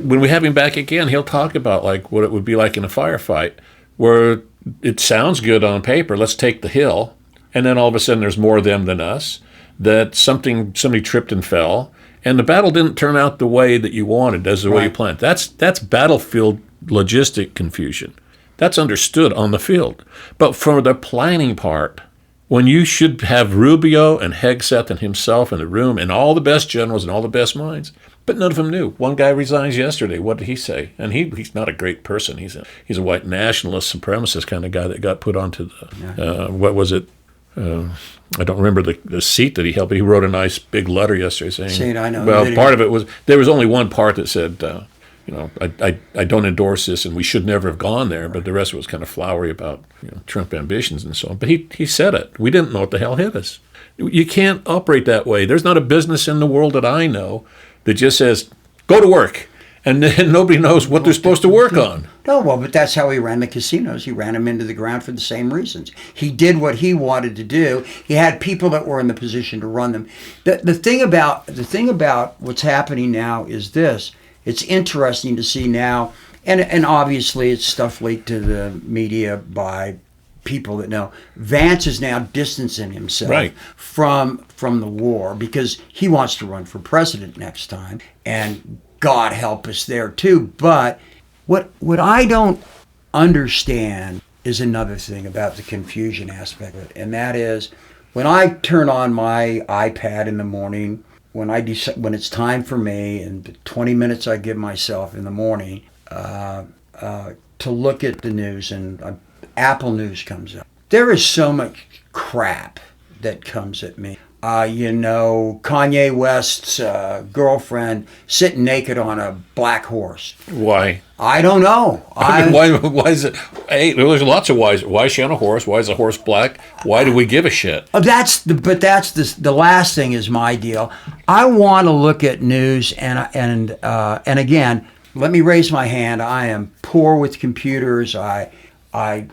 when we have him back again, he'll talk about like what it would be like in a firefight, where it sounds good on paper. Let's take the hill, and then all of a sudden there's more of them than us. That somebody tripped and fell, and the battle didn't turn out the way that you wanted, as the way you planned. That's battlefield logistic confusion. That's understood on the field. But for the planning part, when you should have Rubio and Hegseth and himself in the room, and all the best generals and all the best minds, but none of them knew. One guy resigns yesterday. What did he say? And he's not a great person. He's a white nationalist, supremacist kind of guy that got put onto the, what was it, I don't remember the seat that he held, but he wrote a nice big letter yesterday saying, I know. Well, part of it was, there was only one part that said, I don't endorse this and we should never have gone there, but the rest was kind of flowery about Trump ambitions and so on. But he said it. We didn't know what the hell hit us. You can't operate that way. There's not a business in the world that I know that just says, go to work, and then nobody knows what they're supposed to work on. No, well, but that's how he ran the casinos. He ran them into the ground for the same reasons. He did what he wanted to do. He had people that were in the position to run them. The thing about what's happening now is this. It's interesting to see now, and obviously it's stuff leaked to the media by people that know. Vance is now distancing himself from the war because he wants to run for president next time, and God help us there too. But what I don't understand is another thing about the confusion aspect of it, and that is when I turn on my iPad in the morning, when it's time for me, and the 20 minutes I give myself in the morning to look at the news, and Apple News comes up. There is so much crap that comes at me. Kanye West's girlfriend sitting naked on a black horse. Why? I don't know. Why is it? Hey, there's lots of whys. Why is she on a horse? Why is the horse black? Why do we give a shit? That's the last thing is my deal. I want to look at news and again, let me raise my hand. I am poor with computers. I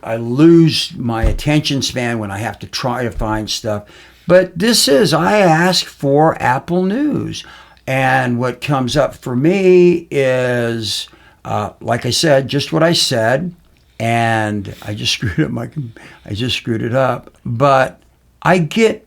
lose my attention span when I have to try to find stuff. But I ask for Apple News. And what comes up for me is, like I said, just what I said. And I just screwed it up. But I get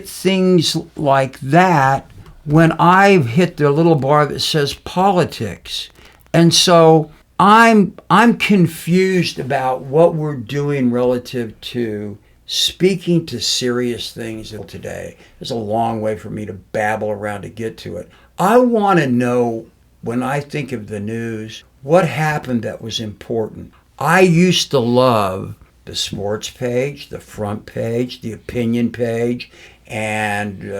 things like that when I hit the little bar that says politics. And so I'm confused about what we're doing relative to speaking to serious things today. There's a long way for me to babble around to get to it. I want to know, when I think of the news, what happened that was important. I used to love the sports page, the front page, the opinion page, and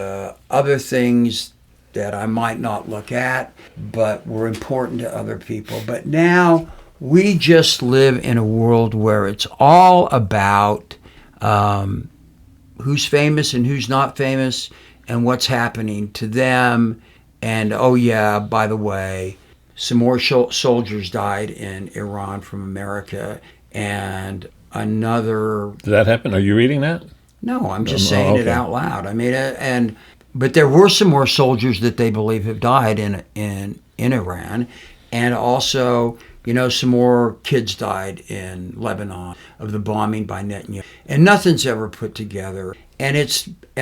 other things that I might not look at, but were important to other people. But now we just live in a world where it's all about who's famous and who's not famous and what's happening to them. And, oh yeah, by the way, some more soldiers died in Iran from America, and another... Did that happen? Are you reading that? No, I'm just saying it out loud. I mean, but there were some more soldiers that they believe have died in Iran, and also, some more kids died in Lebanon of the bombing by Netanyahu. And nothing's ever put together. And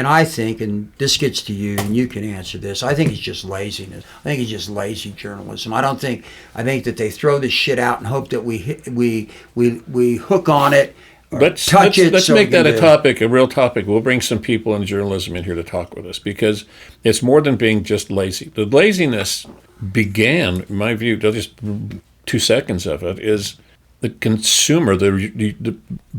I think, and this gets to you, and you can answer this, I think it's just laziness. I think it's just lazy journalism. I think that they throw this shit out and hope that we hook on it. Let's make that a real topic. We'll bring some people in journalism in here to talk with us, because it's more than being just lazy. The laziness began, in my view, just 2 seconds of it, is the consumer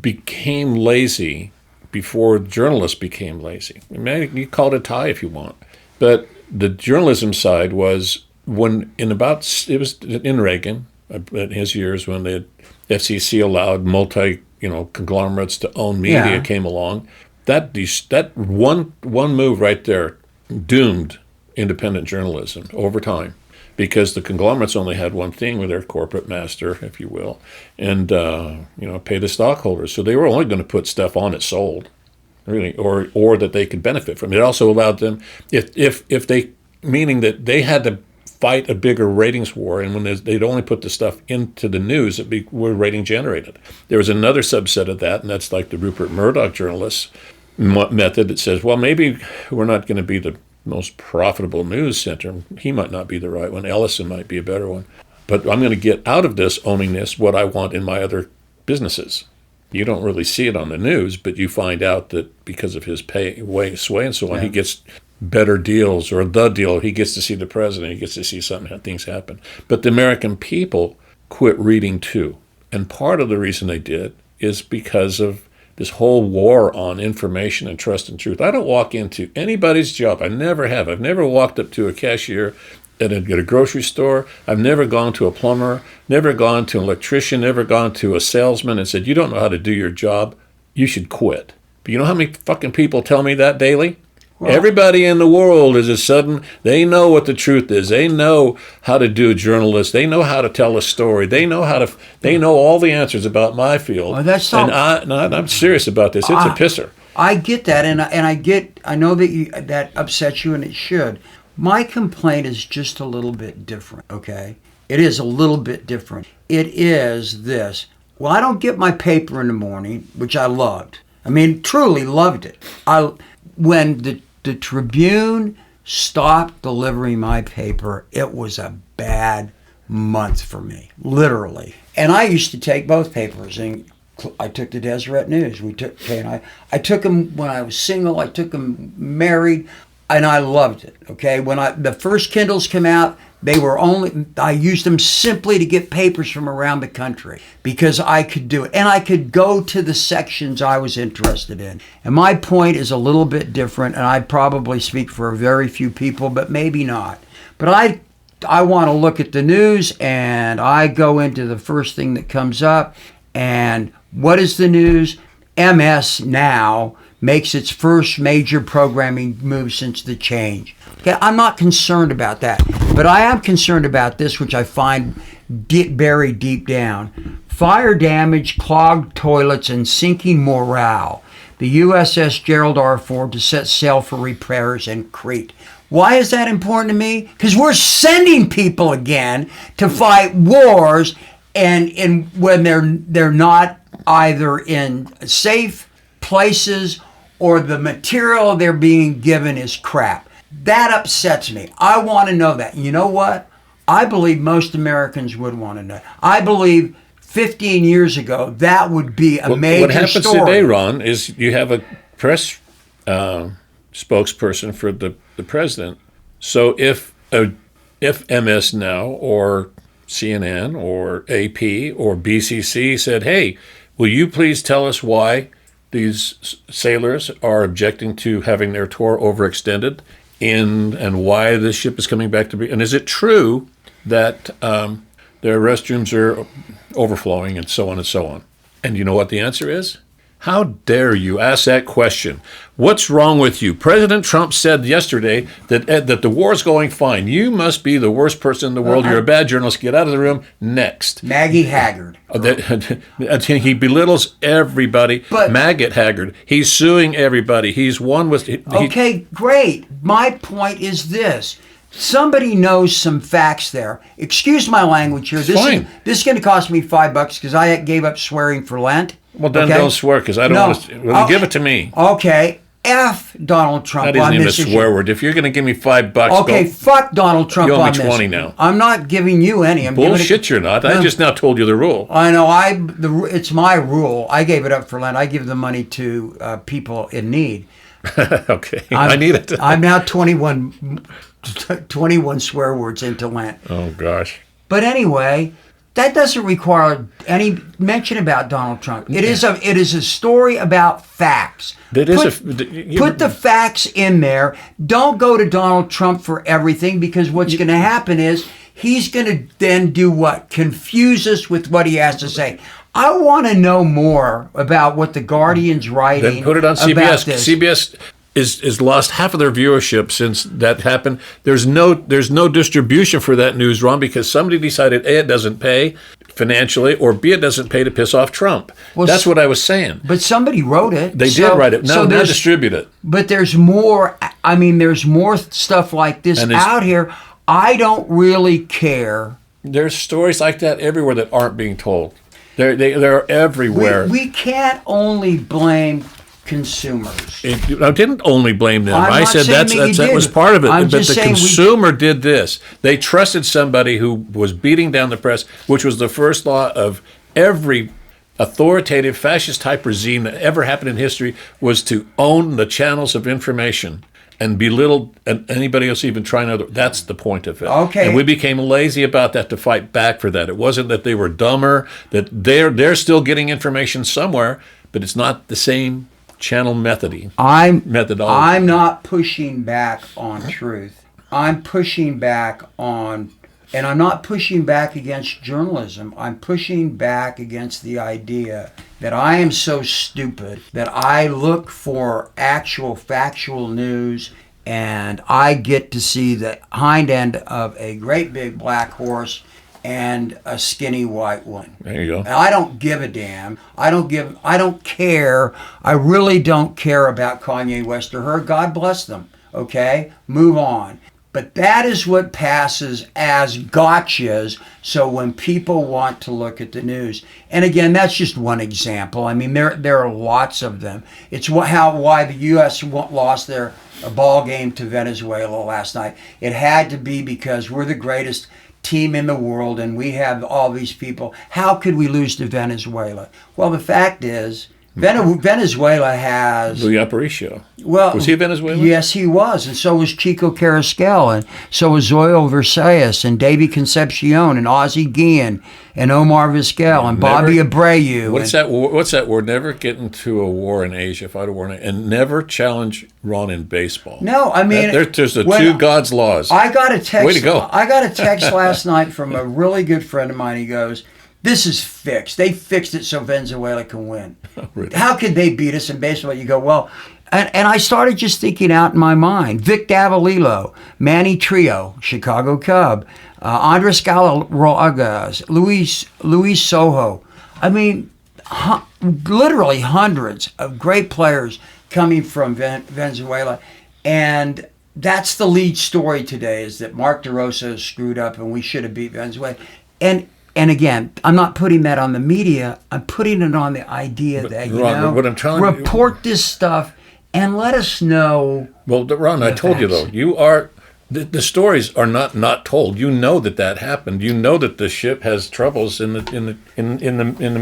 became lazy before journalists became lazy. You call it a tie if you want. But the journalism side was it was in Reagan, in his years, when the FCC allowed conglomerates to own media came along. That one move right there doomed independent journalism over time, because the conglomerates only had one thing with their corporate master, if you will, and pay the stockholders. So they were only going to put stuff on it sold, really, or that they could benefit from. It also allowed them, meaning that they had to fight a bigger ratings war, and when they'd only put the stuff into the news, were rating generated. There was another subset of that, and that's like the Rupert Murdoch journalists method that says, well, maybe we're not going to be the most profitable news center. He might not be the right one. Ellison might be a better one. But I'm going to get out of this, owning this, what I want in my other businesses. You don't really see it on the news, but you find out that because of his sway and so on, he gets better deals, or the deal. He gets to see the president. He gets to see things happen. But the American people quit reading too. And part of the reason they did is because of this whole war on information and trust and truth. I don't walk into anybody's job. I never have. I've never walked up to a cashier at a grocery store. I've never gone to a plumber, never gone to an electrician, never gone to a salesman and said, you don't know how to do your job. You should quit. But you know how many fucking people tell me that daily? Well, everybody in the world is a sudden, they know what the truth is. They know how to do a journalist. They know how to tell a story. They know all the answers about my field. Well, that's not, and I'm serious about this. It's a pisser. I get that, and I know that that upsets you, and it should. My complaint is just a little bit different, okay? It is a little bit different. It is this. Well, I don't get my paper in the morning, which I loved. I mean, truly loved it. When the Tribune stopped delivering my paper, it was a bad month for me, literally. And I used to take both papers, and I took the Deseret News. I took them when I was single. I took them married. And I loved it, okay? When the first Kindles came out, I used them simply to get papers from around the country because I could do it. And I could go to the sections I was interested in. And my point is a little bit different, and I probably speak for very few people, but maybe not. But I want to look at the news, and I go into the first thing that comes up. And what is the news? MS Now makes its first major programming move since the change. Okay, I'm not concerned about that, but I am concerned about this, which I find buried deep down. Fire damage, clogged toilets, and sinking morale. The USS Gerald R. Ford to set sail for repairs in Crete. Why is that important to me? Because we're sending people again to fight wars, and when they're not either in safe places or the material they're being given is crap. That upsets me. I want to know that. You know what? I believe most Americans would want to know. I believe 15 years ago that would be a major story. What happens today, Ron, is you have a press spokesperson for the president. So if MS Now or CNN or AP or BCC said, hey, will you please tell us why these sailors are objecting to having their tour overextended and why this ship is coming back to be? And is it true that their restrooms are overflowing and so on and so on? And you know what the answer is? How dare you ask that question? What's wrong with you? President Trump said yesterday that the war's going fine. You must be the worst person in the world. You're a bad journalist. Get out of the room. Next. Maggie Haggard. He belittles everybody. But Maggot Haggard. He's suing everybody. He's one with... Okay, great. My point is this. Somebody knows some facts there. Excuse my language here. This is going to cost me $5 because I gave up swearing for Lent. Well, then don't swear because I don't want to. Well, give it to me. Okay. F Donald Trump on this issue. That isn't even a swear word. If you're going to give me $5, okay, fuck Donald Trump on this. You owe me 20 now. I'm not giving you any. Bullshit, you're not. I just now told you the rule. I know. It's my rule. I gave it up for Lent. I give the money to people in need. Okay. I need it. I'm now 21 swear words into Lent. Oh, gosh. But anyway... That doesn't require any mention about Donald Trump. It is a story about facts. Put the facts in there. Don't go to Donald Trump for everything because what's going to happen is he's going to then do what? Confuse us with what he has to say. I want to know more about what the Guardian's writing. Then put it on CBS. CBS is lost half of their viewership since that happened. There's no distribution for that news, Ron, because somebody decided A, it doesn't pay financially, or B, it doesn't pay to piss off Trump. Well, that's what I was saying. But somebody wrote it. They did write it. No, they distribute it. But there's more. I mean, there's more stuff like this out here. I don't really care. There's stories like that everywhere that aren't being told. They're everywhere. We can't only blame consumers. I didn't only blame them. I said that was part of it. But the consumer did this. They trusted somebody who was beating down the press, which was the first law of every authoritative fascist type regime that ever happened in history, was to own the channels of information and belittle anybody else even trying to. That's the point of it. Okay. And we became lazy about that to fight back for that. It wasn't that they were dumber, that they're still getting information somewhere, but it's not the same channel methodology. I'm not pushing back on truth. I'm pushing back on, and I'm not pushing back against journalism. I'm pushing back against the idea that I am so stupid that I look for actual factual news and I get to see the hind end of a great big black horse and a skinny white one. There you go. And I don't give a damn. I don't care. I really don't care about Kanye West or her. God bless them. Okay? Move on. But that is what passes as gotchas. So when people want to look at the news, and again, that's just one example. I mean, there are lots of them. It's why the U.S. lost their ball game to Venezuela last night. It had to be because we're the greatest team in the world and we have all these people. How could we lose to Venezuela? Well, the fact is, Venezuela has... Louis Aparicio. Well, was he Venezuelan? Yes, he was. And so was Chico Carrasquel. And so was Zoyo Versalles and Davy Concepcion and Ozzie Guillen and Omar Vizquel and Bobby Abreu. What's that word? Never get into a war in Asia, fight a war and never challenge Ron in baseball. No, I mean... There's the two God's laws. I got a text... Way to go. I got a text last night from a really good friend of mine. He goes... This is fixed. They fixed it so Venezuela can win. Oh, really? How could they beat us in baseball? You go, well, and I started just thinking out in my mind. Vic Davalillo, Manny Trio, Chicago Cub, Andres Galarragas, Luis Sojo. I mean, literally hundreds of great players coming from Venezuela. And that's the lead story today, is that Mark DeRosa screwed up and we should have beat Venezuela. And again, I'm not putting that on the media. I'm putting it on the idea that, Ron, what I'm telling report this stuff and let us know. Well, Ron, I told you, though, the stories are not told. You know that happened. You know that the ship has troubles in the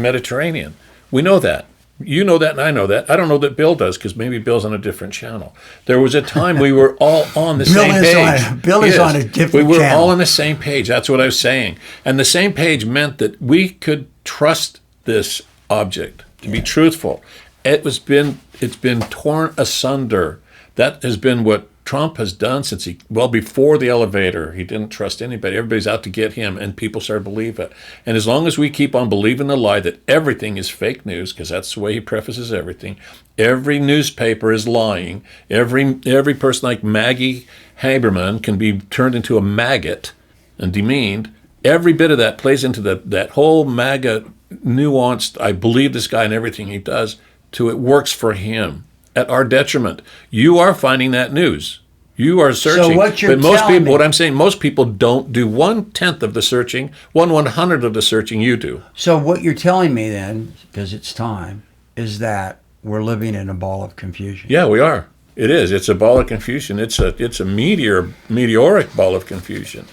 Mediterranean. We know that. You know that, and I know that. I don't know that Bill does, because maybe Bill's on a different channel. There was a time we were all on the same page. Bill is on a different channel. We were all on the same page. That's what I was saying. And the same page meant that we could trust this object to be truthful. It's been torn asunder. That has been what Trump has done since before the elevator. He didn't trust anybody. Everybody's out to get him, and people started to believe it. And as long as we keep on believing the lie that everything is fake news, because that's the way he prefaces everything, every newspaper is lying, every person like Maggie Haberman can be turned into a maggot and demeaned, every bit of that plays into that whole MAGA nuanced, I believe this guy and everything he does, to it works for him. At our detriment. You are finding that news. You are searching. So what you're telling me, what I'm saying, most people don't do 1/10 of the searching, 1/100th of the searching you do. So what you're telling me then, because it's time, is that we're living in a ball of confusion. Yeah, we are. It is. It's a ball of confusion. It's a meteoric ball of confusion.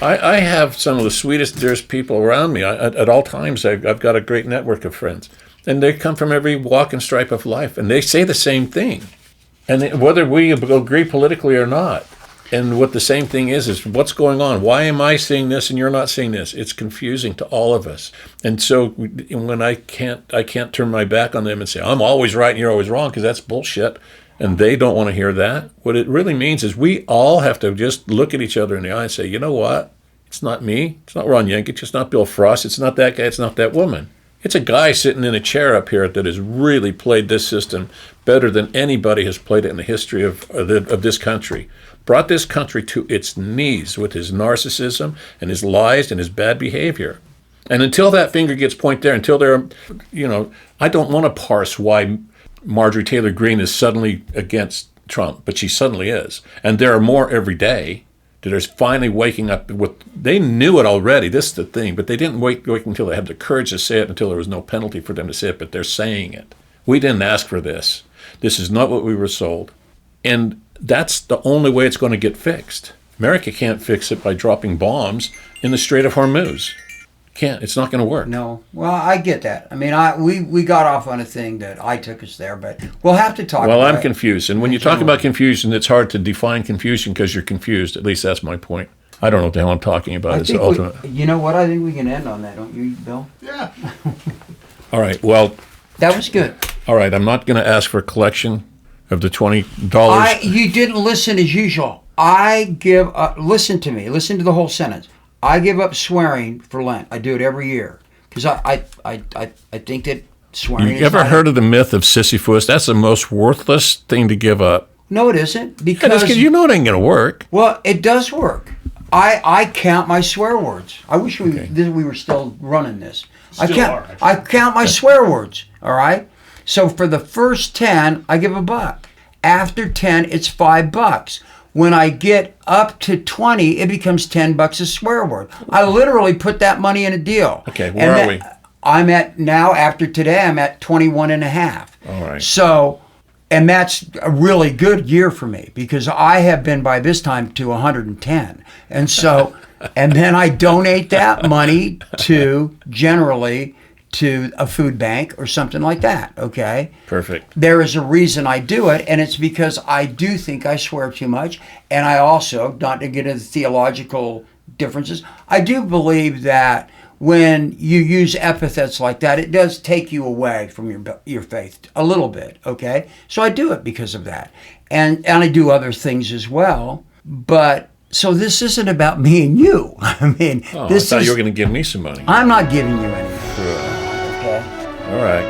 I have some of the sweetest, dearest people around me. At all times, I've got a great network of friends. And they come from every walk and stripe of life, and they say the same thing. And whether we agree politically or not, and what the same thing is what's going on? Why am I seeing this and you're not seeing this? It's confusing to all of us. And so when I can't turn my back on them and say, I'm always right and you're always wrong, because that's bullshit. And they don't want to hear that. What it really means is we all have to just look at each other in the eye and say, you know what? It's not me. It's not Ron Yengich. It's not Bill Frost. It's not that guy. It's not that woman. It's a guy sitting in a chair up here that has really played this system better than anybody has played it in the history of this country. Brought this country to its knees with his narcissism and his lies and his bad behavior. And until that finger gets pointed there, until there are, I don't want to parse why Marjorie Taylor Greene is suddenly against Trump, but she suddenly is. And there are more every day that are finally waking up they knew it already, this is the thing, but they didn't wait until they had the courage to say it, until there was no penalty for them to say it, but they're saying it. We didn't ask for this. This is not what we were sold. And that's the only way it's going to get fixed. America can't fix it by dropping bombs in the Strait of Hormuz. Can't. It's not going to work. No. Well, I get that. I mean, we got off on a thing that I took us there, but we'll have to talk about it. Well, I'm confused. And when you talk about confusion, it's hard to define confusion because you're confused. At least that's my point. I don't know what the hell I'm talking about. It's the ultimate. You know what? I think we can end on that, don't you, Bill? Yeah. All right. Well, that was good. All right, I'm not going to ask for a collection of the $20. You didn't listen as usual. I give up. Listen to me. Listen to the whole sentence. I give up swearing for Lent. I do it every year because I think that swearing. You ever heard of the myth of Sisyphus? That's the most worthless thing to give up. No, it isn't. Because you know it ain't going to work. Well, it does work. I count my swear words. I wish we were still running this. I count my swear words. All right. So for the first 10, I give $1. After 10, it's $5. When I get up to 20, it becomes $10 a swear word. I literally put that money in a deal. Okay, where are we? I'm at now, after today, I'm at 21 and a half. All right. So, and that's a really good year for me because I have been by this time to 110. And so, and then I donate that money generally to a food bank or something like that, okay? Perfect. There is a reason I do it, and it's because I do think I swear too much, and I also, not to get into theological differences, I do believe that when you use epithets like that, it does take you away from your faith a little bit, okay? So I do it because of that. And I do other things as well, but so this isn't about me and you. I mean, I thought you were going to give me some money. I'm not giving you anything. Sure. Okay? All right.